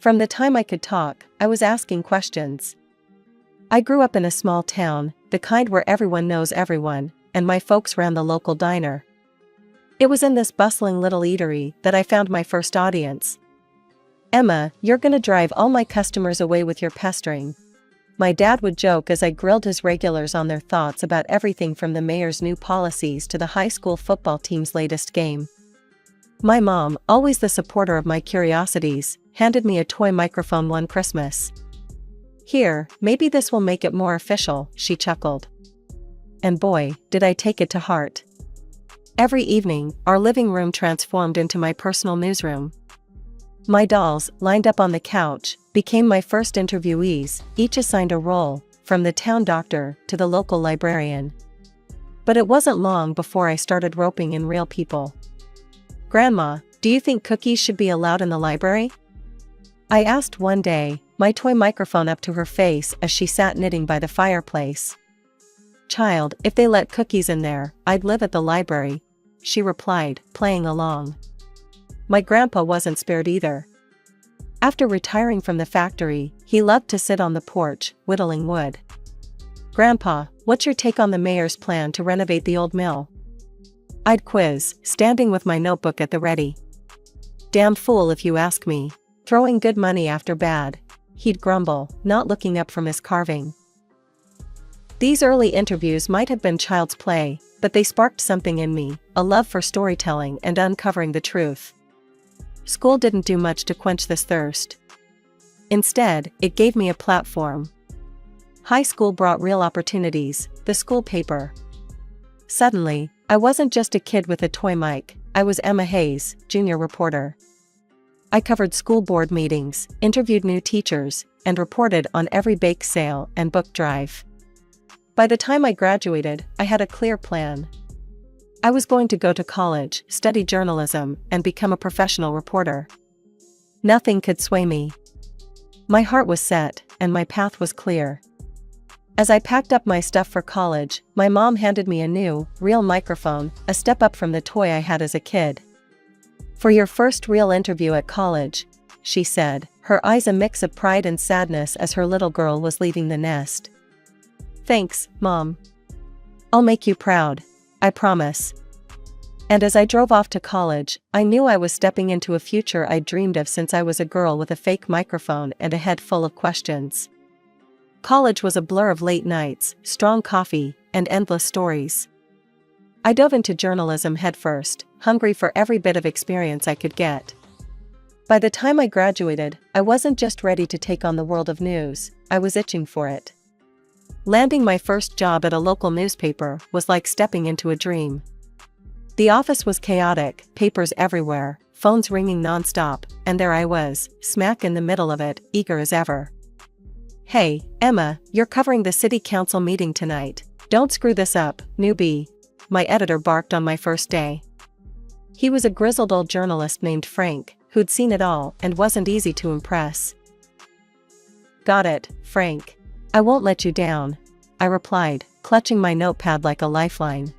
From the time I could talk, I was asking questions. I grew up in a small town, the kind where everyone knows everyone, and my folks ran the local diner. It was in this bustling little eatery that I found my first audience. "Emma, you're gonna drive all my customers away with your pestering," my dad would joke as I grilled his regulars on their thoughts about everything from the mayor's new policies to the high school football team's latest game. My mom, always the supporter of my curiosities, handed me a toy microphone one Christmas. "Here, maybe this will make it more official," she chuckled. And boy, did I take it to heart. Every evening, our living room transformed into my personal newsroom. My dolls, lined up on the couch, became my first interviewees, each assigned a role, from the town doctor to the local librarian. But it wasn't long before I started roping in real people. "Grandma, do you think cookies should be allowed in the library?" I asked one day, my toy microphone up to her face as she sat knitting by the fireplace. "Child, if they let cookies in there, I'd live at the library," she replied, playing along. My grandpa wasn't spared either. After retiring from the factory, he loved to sit on the porch, whittling wood. "Grandpa, what's your take on the mayor's plan to renovate the old mill?" I'd quiz, standing with my notebook at the ready. "Damn fool if you ask me. Throwing good money after bad," he'd grumble, not looking up from his carving. These early interviews might have been child's play, but they sparked something in me, a love for storytelling and uncovering the truth. School didn't do much to quench this thirst. Instead, it gave me a platform. High school brought real opportunities, the school paper. Suddenly, I wasn't just a kid with a toy mic, I was Emma Hayes, junior reporter. I covered school board meetings, interviewed new teachers, and reported on every bake sale and book drive. By the time I graduated, I had a clear plan. I was going to go to college, study journalism, and become a professional reporter. Nothing could sway me. My heart was set, and my path was clear. As I packed up my stuff for college, my mom handed me a new, real microphone, a step up from the toy I had as a kid. "For your first real interview at college," she said, her eyes a mix of pride and sadness as her little girl was leaving the nest. "Thanks, Mom. I'll make you proud. I promise." And as I drove off to college, I knew I was stepping into a future I'd dreamed of since I was a girl with a fake microphone and a head full of questions. College was a blur of late nights, strong coffee, and endless stories. I dove into journalism headfirst, hungry for every bit of experience I could get. By the time I graduated, I wasn't just ready to take on the world of news, I was itching for it. Landing my first job at a local newspaper was like stepping into a dream. The office was chaotic, papers everywhere, phones ringing nonstop, and there I was, smack in the middle of it, eager as ever. "Hey, Emma, you're covering the city council meeting tonight. Don't screw this up, newbie," my editor barked on my first day. He was a grizzled old journalist named Frank, who'd seen it all and wasn't easy to impress. "Got it, Frank. I won't let you down," I replied, clutching my notepad like a lifeline.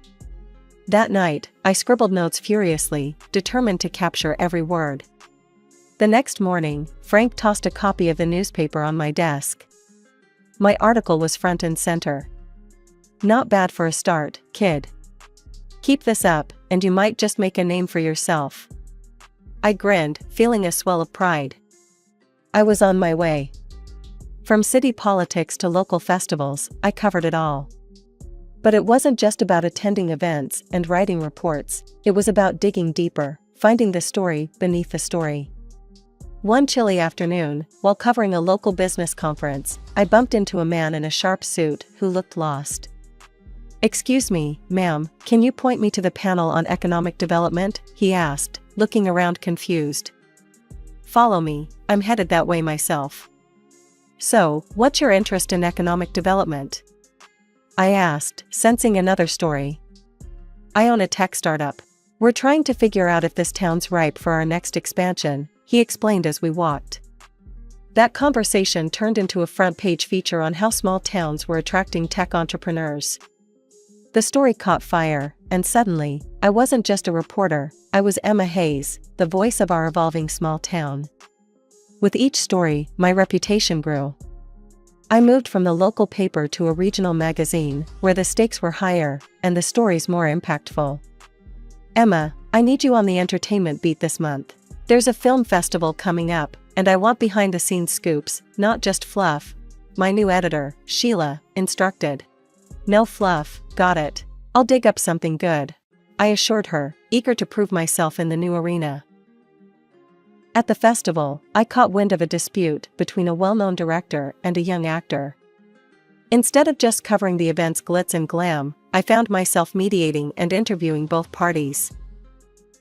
That night, I scribbled notes furiously, determined to capture every word. The next morning, Frank tossed a copy of the newspaper on my desk. My article was front and center. "Not bad for a start, kid. Keep this up, and you might just make a name for yourself." I grinned, feeling a swell of pride. I was on my way. From city politics to local festivals, I covered it all. But it wasn't just about attending events and writing reports, it was about digging deeper, finding the story beneath the story. One chilly afternoon, while covering a local business conference, I bumped into a man in a sharp suit who looked lost. "Excuse me, ma'am, can you point me to the panel on economic development?" he asked, looking around confused. "Follow me, I'm headed that way myself." "So, what's your interest in economic development?" I asked, sensing another story. "I own a tech startup. We're trying to figure out if this town's ripe for our next expansion," he explained as we walked. That conversation turned into a front-page feature on how small towns were attracting tech entrepreneurs. The story caught fire, and suddenly, I wasn't just a reporter, I was Emma Hayes, the voice of our evolving small town. With each story, my reputation grew. I moved from the local paper to a regional magazine, where the stakes were higher, and the stories more impactful. Emma, I need you on the entertainment beat this month. There's a film festival coming up, and I want behind-the-scenes scoops, not just fluff. My new editor, Sheila, instructed. No fluff, got it. I'll dig up something good, I assured her, eager to prove myself in the new arena. At the festival, I caught wind of a dispute between a well-known director and a young actor. Instead of just covering the event's glitz and glam, I found myself mediating and interviewing both parties.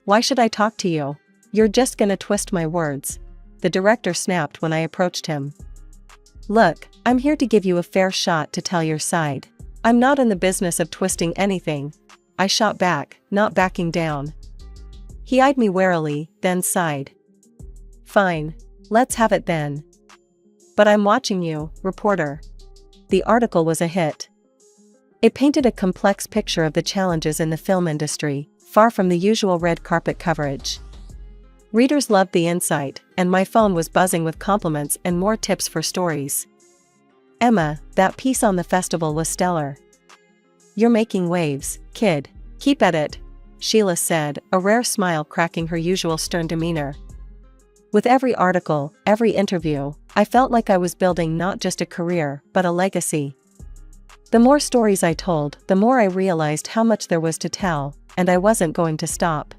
Why should I talk to you? You're just gonna twist my words, the director snapped when I approached him. Look, I'm here to give you a fair shot to tell your side. I'm not in the business of twisting anything, I shot back, not backing down. He eyed me warily, then sighed. Fine. Let's have it then. But I'm watching you, reporter. The article was a hit. It painted a complex picture of the challenges in the film industry, far from the usual red carpet coverage. Readers loved the insight, and my phone was buzzing with compliments and more tips for stories. Emma, that piece on the festival was stellar. You're making waves, kid. Keep at it, Sheila said, a rare smile cracking her usual stern demeanor. With every article, every interview, I felt like I was building not just a career, but a legacy. The more stories I told, the more I realized how much there was to tell, and I wasn't going to stop.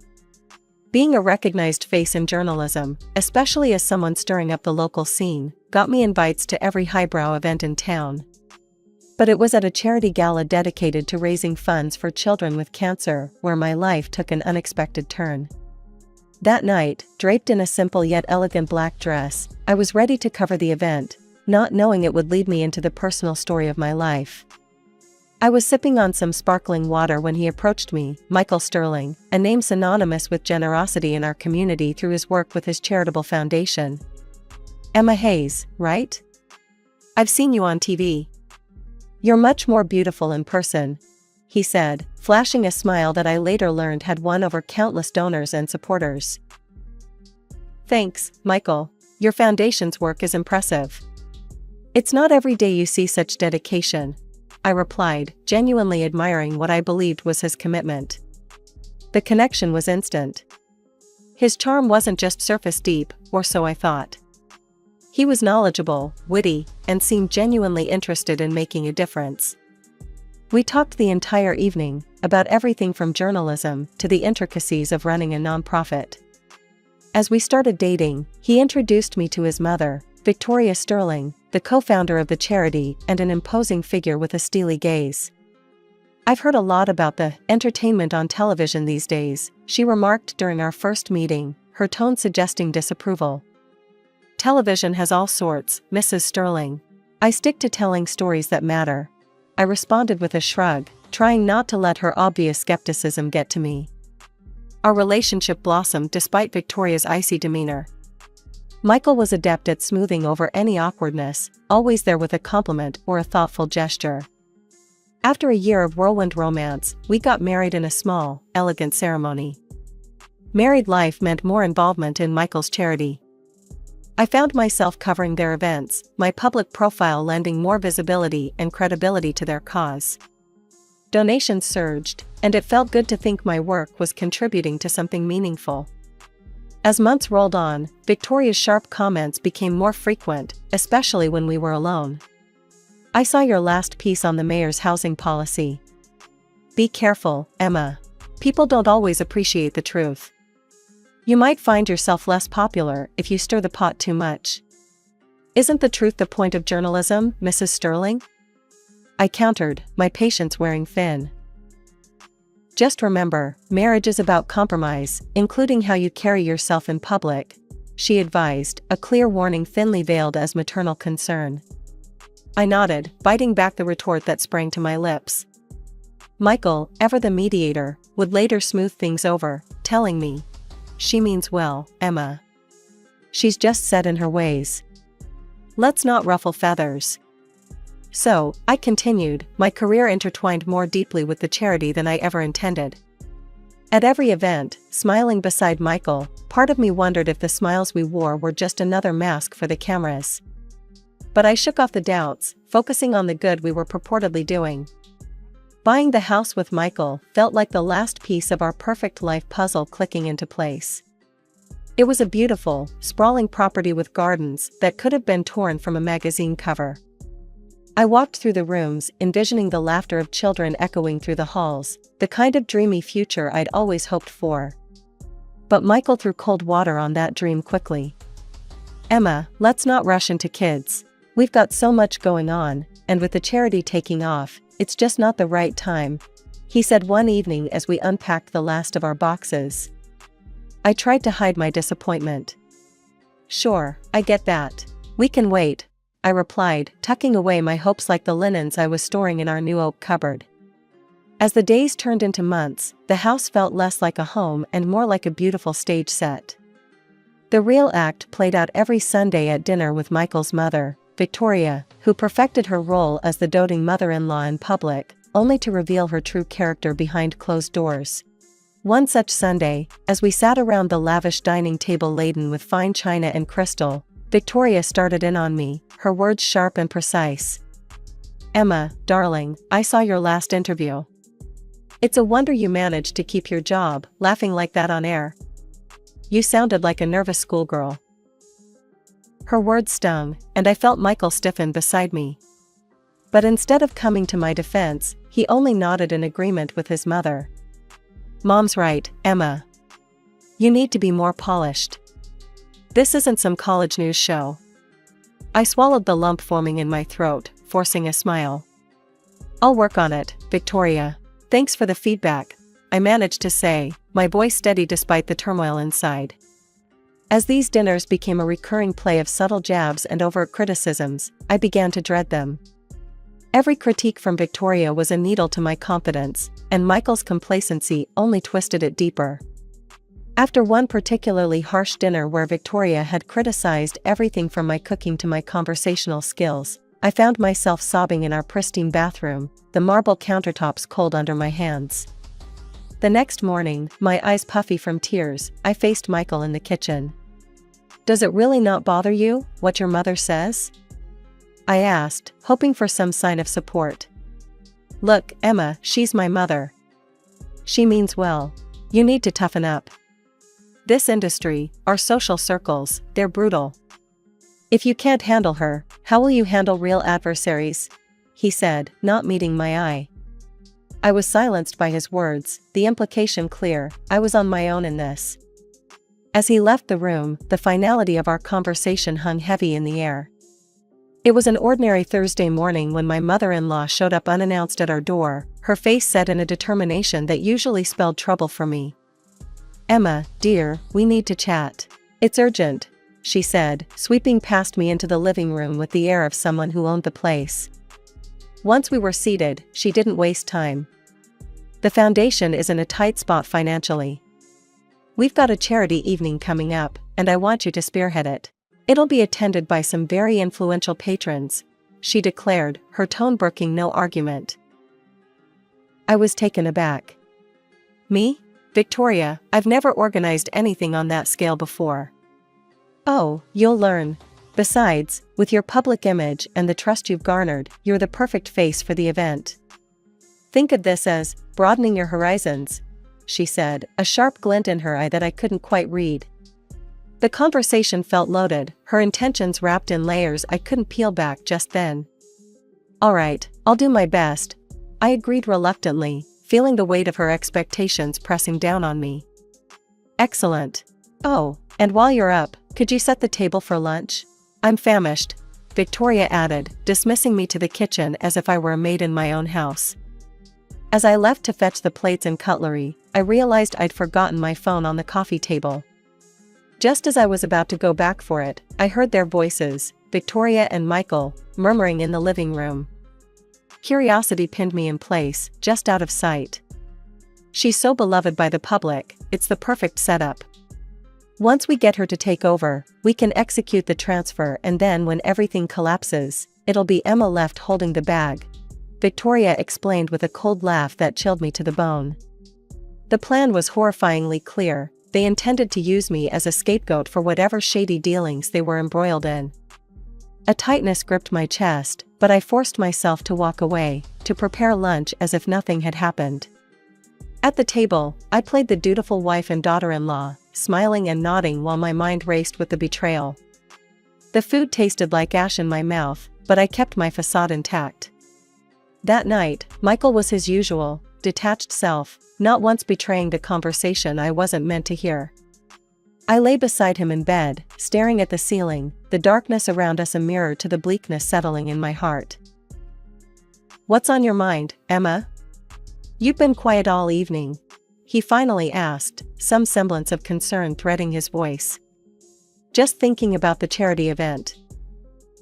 Being a recognized face in journalism, especially as someone stirring up the local scene, got me invites to every highbrow event in town. But it was at a charity gala dedicated to raising funds for children with cancer where my life took an unexpected turn. That night, draped in a simple yet elegant black dress, I was ready to cover the event, not knowing it would lead me into the personal story of my life. I was sipping on some sparkling water when he approached me, Michael Sterling, a name synonymous with generosity in our community through his work with his charitable foundation. Emma Hayes, right? I've seen you on TV. You're much more beautiful in person, he said, flashing a smile that I later learned had won over countless donors and supporters. Thanks, Michael. Your foundation's work is impressive. It's not every day you see such dedication, I replied, genuinely admiring what I believed was his commitment. The connection was instant. His charm wasn't just surface deep, or so I thought. He was knowledgeable, witty, and seemed genuinely interested in making a difference. We talked the entire evening, about everything from journalism to the intricacies of running a nonprofit. As we started dating, he introduced me to his mother, Victoria Sterling, the co-founder of the charity and an imposing figure with a steely gaze. I've heard a lot about the entertainment on television these days, she remarked during our first meeting, her tone suggesting disapproval. Television has all sorts, Mrs. Sterling. I stick to telling stories that matter, I responded with a shrug, trying not to let her obvious skepticism get to me. Our relationship blossomed despite Victoria's icy demeanor. Michael was adept at smoothing over any awkwardness, always there with a compliment or a thoughtful gesture. After a year of whirlwind romance, we got married in a small, elegant ceremony. Married life meant more involvement in Michael's charity. I found myself covering their events, my public profile lending more visibility and credibility to their cause. Donations surged, and it felt good to think my work was contributing to something meaningful. As months rolled on, Victoria's sharp comments became more frequent, especially when we were alone. I saw your last piece on the mayor's housing policy. Be careful, Emma. People don't always appreciate the truth. You might find yourself less popular if you stir the pot too much. Isn't the truth the point of journalism, Mrs. Sterling? I countered, my patience wearing thin. Just remember, marriage is about compromise, including how you carry yourself in public, she advised, a clear warning thinly veiled as maternal concern. I nodded, biting back the retort that sprang to my lips. Michael, ever the mediator, would later smooth things over, telling me, "She means well, Emma. She's just set in her ways. Let's not ruffle feathers." So, I continued, my career intertwined more deeply with the charity than I ever intended. At every event, smiling beside Michael, part of me wondered if the smiles we wore were just another mask for the cameras. But I shook off the doubts, focusing on the good we were purportedly doing. Buying the house with Michael felt like the last piece of our perfect life puzzle clicking into place. It was a beautiful, sprawling property with gardens that could have been torn from a magazine cover. I walked through the rooms, envisioning the laughter of children echoing through the halls, the kind of dreamy future I'd always hoped for. But Michael threw cold water on that dream quickly. "Emma, let's not rush into kids. We've got so much going on, and with the charity taking off, it's just not the right time," he said one evening as we unpacked the last of our boxes. I tried to hide my disappointment. "Sure, I get that. We can wait," I replied, tucking away my hopes like the linens I was storing in our new oak cupboard. As the days turned into months, the house felt less like a home and more like a beautiful stage set. The real act played out every Sunday at dinner with Michael's mother, Victoria, who perfected her role as the doting mother-in-law in public, only to reveal her true character behind closed doors. One such Sunday, as we sat around the lavish dining table laden with fine china and crystal, Victoria started in on me, her words sharp and precise. "Emma, darling, I saw your last interview. It's a wonder you managed to keep your job, laughing like that on air. You sounded like a nervous schoolgirl." Her words stung, and I felt Michael stiffen beside me. But instead of coming to my defense, he only nodded in agreement with his mother. "Mom's right, Emma. You need to be more polished. This isn't some college news show." I swallowed the lump forming in my throat, forcing a smile. "I'll work on it, Victoria. Thanks for the feedback," I managed to say, my voice steady despite the turmoil inside. As these dinners became a recurring play of subtle jabs and overt criticisms, I began to dread them. Every critique from Victoria was a needle to my confidence, and Michael's complacency only twisted it deeper. After one particularly harsh dinner where Victoria had criticized everything from my cooking to my conversational skills, I found myself sobbing in our pristine bathroom, the marble countertops cold under my hands. The next morning, my eyes puffy from tears, I faced Michael in the kitchen. "Does it really not bother you, what your mother says?" I asked, hoping for some sign of support. "Look, Emma, she's my mother. She means well. You need to toughen up. This industry, our social circles, they're brutal. If you can't handle her, how will you handle real adversaries?" he said, not meeting my eye. I was silenced by his words, the implication clear, I was on my own in this. As he left the room, the finality of our conversation hung heavy in the air. It was an ordinary Thursday morning when my mother-in-law showed up unannounced at our door, her face set in a determination that usually spelled trouble for me. "Emma, dear, we need to chat. It's urgent," she said, sweeping past me into the living room with the air of someone who owned the place. Once we were seated, she didn't waste time. "The foundation is in a tight spot financially. We've got a charity evening coming up, and I want you to spearhead it. It'll be attended by some very influential patrons," she declared, her tone brooking no argument. I was taken aback. "Me? Victoria, I've never organized anything on that scale before." "Oh, you'll learn. Besides, with your public image and the trust you've garnered, you're the perfect face for the event. Think of this as broadening your horizons," she said, a sharp glint in her eye that I couldn't quite read. The conversation felt loaded, her intentions wrapped in layers I couldn't peel back just then. "All right, I'll do my best," I agreed reluctantly, feeling the weight of her expectations pressing down on me. "Excellent. Oh, and while you're up, could you set the table for lunch? I'm famished," Victoria added, dismissing me to the kitchen as if I were a maid in my own house. As I left to fetch the plates and cutlery, I realized I'd forgotten my phone on the coffee table. Just as I was about to go back for it, I heard their voices, Victoria and Michael, murmuring in the living room. Curiosity pinned me in place, just out of sight. She's so beloved by the public, it's the perfect setup. Once we get her to take over, we can execute the transfer, and then when everything collapses, it'll be Emma left holding the bag," Victoria explained with a cold laugh that chilled me to the bone. The plan was horrifyingly clear. They intended to use me as a scapegoat for whatever shady dealings they were embroiled in. A tightness gripped my chest, but I forced myself to walk away, to prepare lunch as if nothing had happened. At the table, I played the dutiful wife and daughter-in-law, smiling and nodding while my mind raced with the betrayal. The food tasted like ash in my mouth, but I kept my facade intact. That night, Michael was his usual, detached self, not once betraying the conversation I wasn't meant to hear. I lay beside him in bed, staring at the ceiling, the darkness around us a mirror to the bleakness settling in my heart. "What's on your mind, Emma? You've been quiet all evening," he finally asked, some semblance of concern threading his voice. "Just thinking about the charity event.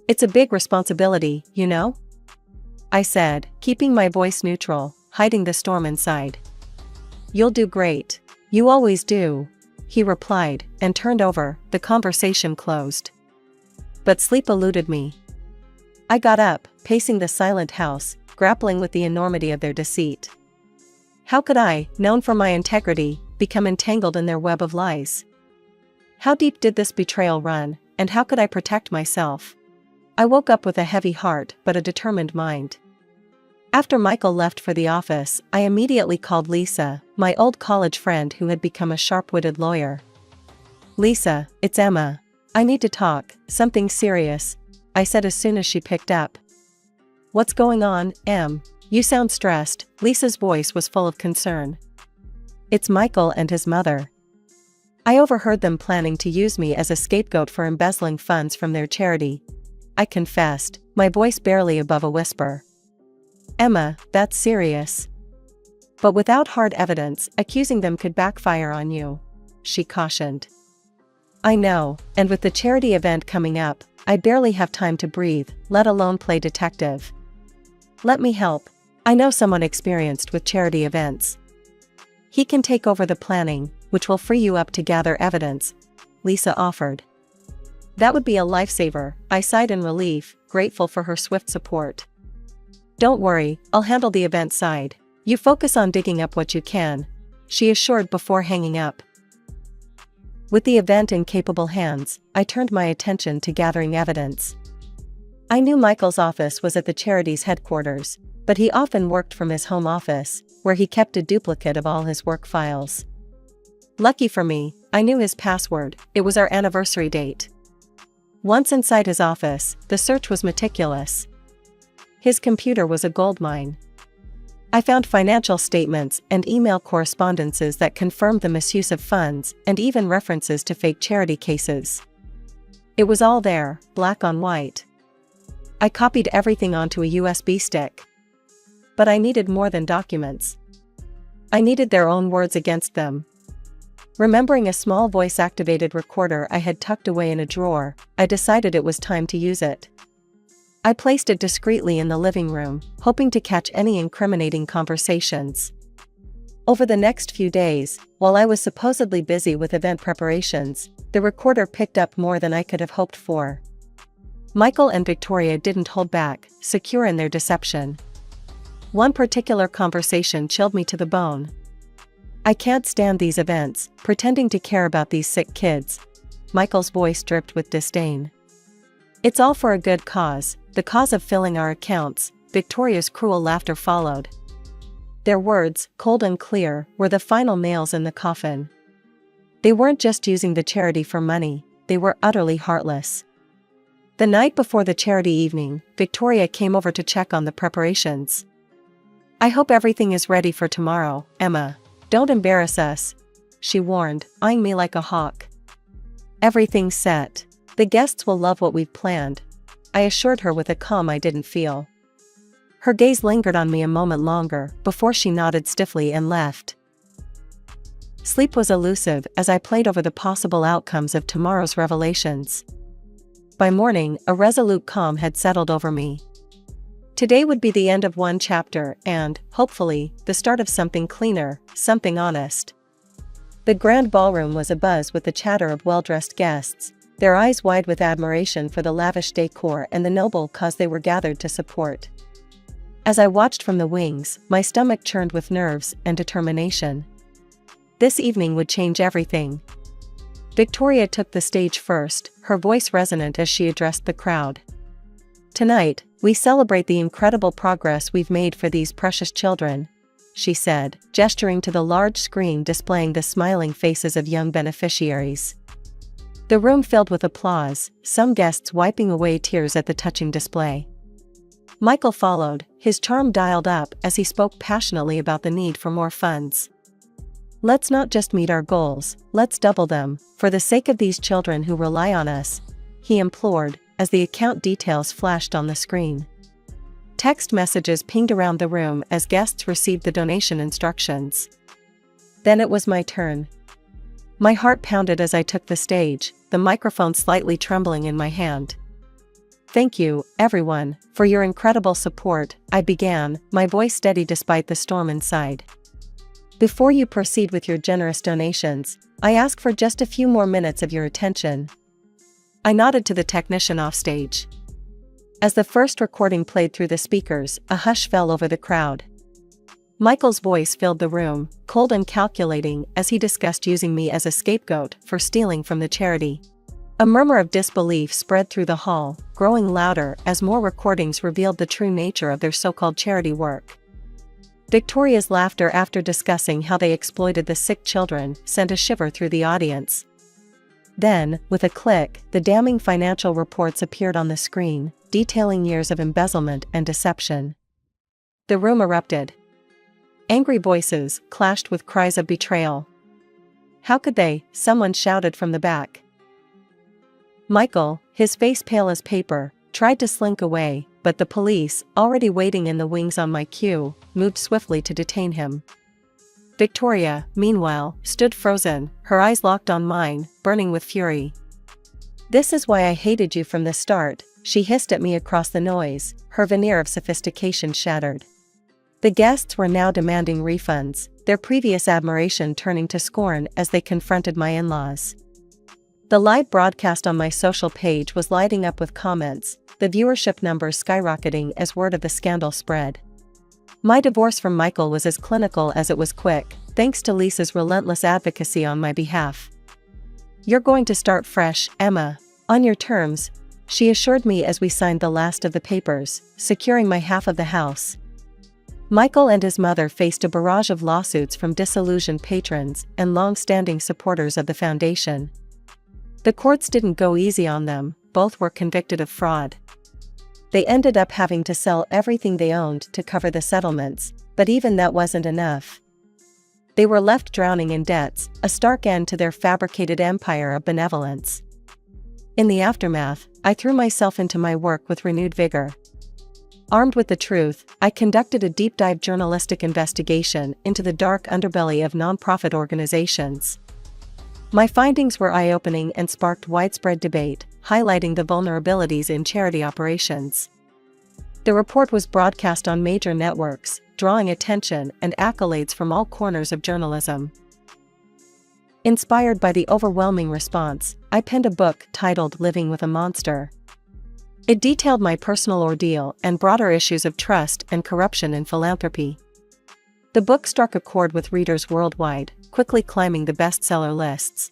It's a big responsibility, you know?" I said, keeping my voice neutral, hiding the storm inside. "You'll do great. You always do," he replied, and turned over. The conversation closed. But sleep eluded me. I got up, pacing the silent house, grappling with the enormity of their deceit. How could I, known for my integrity, become entangled in their web of lies? How deep did this betrayal run, and how could I protect myself? I woke up with a heavy heart but a determined mind. After Michael left for the office, I immediately called Lisa, my old college friend who had become a sharp-witted lawyer. "Lisa, it's Emma. I need to talk, something serious," I said as soon as she picked up. "What's going on, Em? You sound stressed." Lisa's voice was full of concern. "It's Michael and his mother. I overheard them planning to use me as a scapegoat for embezzling funds from their charity," I confessed, my voice barely above a whisper. "Emma, that's serious. But without hard evidence, accusing them could backfire on you," she cautioned. "I know, and with the charity event coming up, I barely have time to breathe, let alone play detective. Let me help. I know someone experienced with charity events. He can take over the planning, which will free you up to gather evidence," Lisa offered. "That would be a lifesaver," I sighed in relief, grateful for her swift support. "Don't worry, I'll handle the event side. You focus on digging up what you can," she assured before hanging up. With the event in capable hands, I turned my attention to gathering evidence. I knew Michael's office was at the charity's headquarters, but he often worked from his home office, where he kept a duplicate of all his work files. Lucky for me, I knew his password. It was our anniversary date. Once inside his office, the search was meticulous. His computer was a goldmine. I found financial statements and email correspondences that confirmed the misuse of funds, and even references to fake charity cases. It was all there, black on white. I copied everything onto a USB stick. But I needed more than documents. I needed their own words against them. Remembering a small voice-activated recorder I had tucked away in a drawer, I decided it was time to use it. I placed it discreetly in the living room, hoping to catch any incriminating conversations. Over the next few days, while I was supposedly busy with event preparations, the recorder picked up more than I could have hoped for. Michael and Victoria didn't hold back, secure in their deception. One particular conversation chilled me to the bone. "I can't stand these events, pretending to care about these sick kids." Michael's voice dripped with disdain. "It's all for a good cause, the cause of filling our accounts." Victoria's cruel laughter followed. Their words, cold and clear, were the final nails in the coffin. They weren't just using the charity for money, they were utterly heartless. The night before the charity evening, Victoria came over to check on the preparations. "I hope everything is ready for tomorrow, Emma. Don't embarrass us," she warned, eyeing me like a hawk. "Everything's set. The guests will love what we've planned," I assured her with a calm I didn't feel. Her gaze lingered on me a moment longer, before she nodded stiffly and left. Sleep was elusive as I played over the possible outcomes of tomorrow's revelations. By morning, a resolute calm had settled over me. Today would be the end of one chapter and, hopefully, the start of something cleaner, something honest. The grand ballroom was abuzz with the chatter of well-dressed guests, their eyes wide with admiration for the lavish decor and the noble cause they were gathered to support. As I watched from the wings, my stomach churned with nerves and determination. This evening would change everything. Victoria took the stage first, her voice resonant as she addressed the crowd. "Tonight, we celebrate the incredible progress we've made for these precious children," she said, gesturing to the large screen displaying the smiling faces of young beneficiaries. The room filled with applause, some guests wiping away tears at the touching display. Michael followed, his charm dialed up as he spoke passionately about the need for more funds. "Let's not just meet our goals, let's double them, for the sake of these children who rely on us," he implored, as the account details flashed on the screen. Text messages pinged around the room as guests received the donation instructions. Then it was my turn. My heart pounded as I took the stage, the microphone slightly trembling in my hand. "Thank you, everyone, for your incredible support," I began, my voice steady despite the storm inside. "Before you proceed with your generous donations, I ask for just a few more minutes of your attention." I nodded to the technician offstage. As the first recording played through the speakers, a hush fell over the crowd. Michael's voice filled the room, cold and calculating, as he discussed using me as a scapegoat for stealing from the charity. A murmur of disbelief spread through the hall, growing louder as more recordings revealed the true nature of their so-called charity work. Victoria's laughter after discussing how they exploited the sick children sent a shiver through the audience. Then, with a click, the damning financial reports appeared on the screen, detailing years of embezzlement and deception. The room erupted. Angry voices clashed with cries of betrayal. "How could they?" someone shouted from the back. Michael, his face pale as paper, tried to slink away, but the police, already waiting in the wings on my cue, moved swiftly to detain him. Victoria, meanwhile, stood frozen, her eyes locked on mine, burning with fury. "This is why I hated you from the start," she hissed at me across the noise, her veneer of sophistication shattered. The guests were now demanding refunds, their previous admiration turning to scorn as they confronted my in-laws. The live broadcast on my social page was lighting up with comments, the viewership numbers skyrocketing as word of the scandal spread. My divorce from Michael was as clinical as it was quick, thanks to Lisa's relentless advocacy on my behalf. "You're going to start fresh, Emma, on your terms," she assured me as we signed the last of the papers, securing my half of the house. Michael and his mother faced a barrage of lawsuits from disillusioned patrons and long-standing supporters of the foundation. The courts didn't go easy on them, both were convicted of fraud. They ended up having to sell everything they owned to cover the settlements, but even that wasn't enough. They were left drowning in debts, a stark end to their fabricated empire of benevolence. In the aftermath, I threw myself into my work with renewed vigor. Armed with the truth, I conducted a deep-dive journalistic investigation into the dark underbelly of nonprofit organizations. My findings were eye-opening and sparked widespread debate, highlighting the vulnerabilities in charity operations. The report was broadcast on major networks, drawing attention and accolades from all corners of journalism. Inspired by the overwhelming response, I penned a book titled Living with a Monster. It detailed my personal ordeal and broader issues of trust and corruption in philanthropy. The book struck a chord with readers worldwide, quickly climbing the bestseller lists.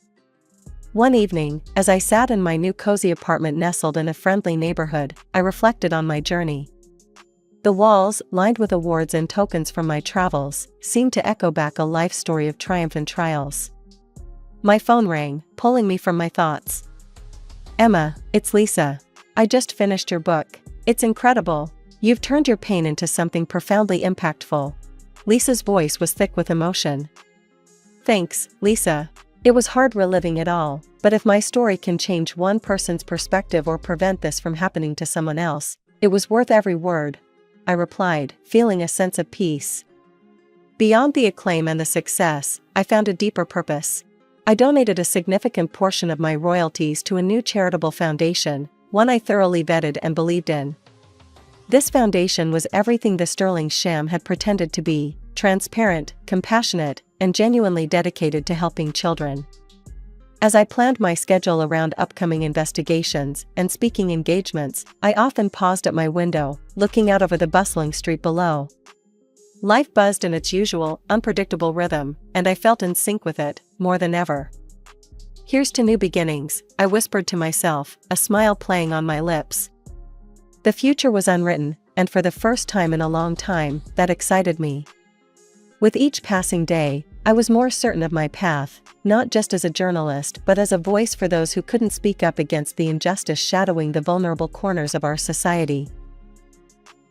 One evening, as I sat in my new cozy apartment nestled in a friendly neighborhood, I reflected on my journey. The walls, lined with awards and tokens from my travels, seemed to echo back a life story of triumph and trials. My phone rang, pulling me from my thoughts. "Emma, it's Lisa. I just finished your book. It's incredible. You've turned your pain into something profoundly impactful." Lisa's voice was thick with emotion. "Thanks, Lisa. It was hard reliving it all, but if my story can change one person's perspective or prevent this from happening to someone else, it was worth every word," I replied, feeling a sense of peace. Beyond the acclaim and the success, I found a deeper purpose. I donated a significant portion of my royalties to a new charitable foundation, one I thoroughly vetted and believed in. This foundation was everything the sterling sham had pretended to be: transparent, compassionate, and genuinely dedicated to helping children. As I planned my schedule around upcoming investigations and speaking engagements, I often paused at my window, looking out over the bustling street below. Life buzzed in its usual, unpredictable rhythm, and I felt in sync with it, more than ever. "Here's to new beginnings," I whispered to myself, a smile playing on my lips. The future was unwritten, and for the first time in a long time, that excited me. With each passing day, I was more certain of my path, not just as a journalist but as a voice for those who couldn't speak up against the injustice shadowing the vulnerable corners of our society.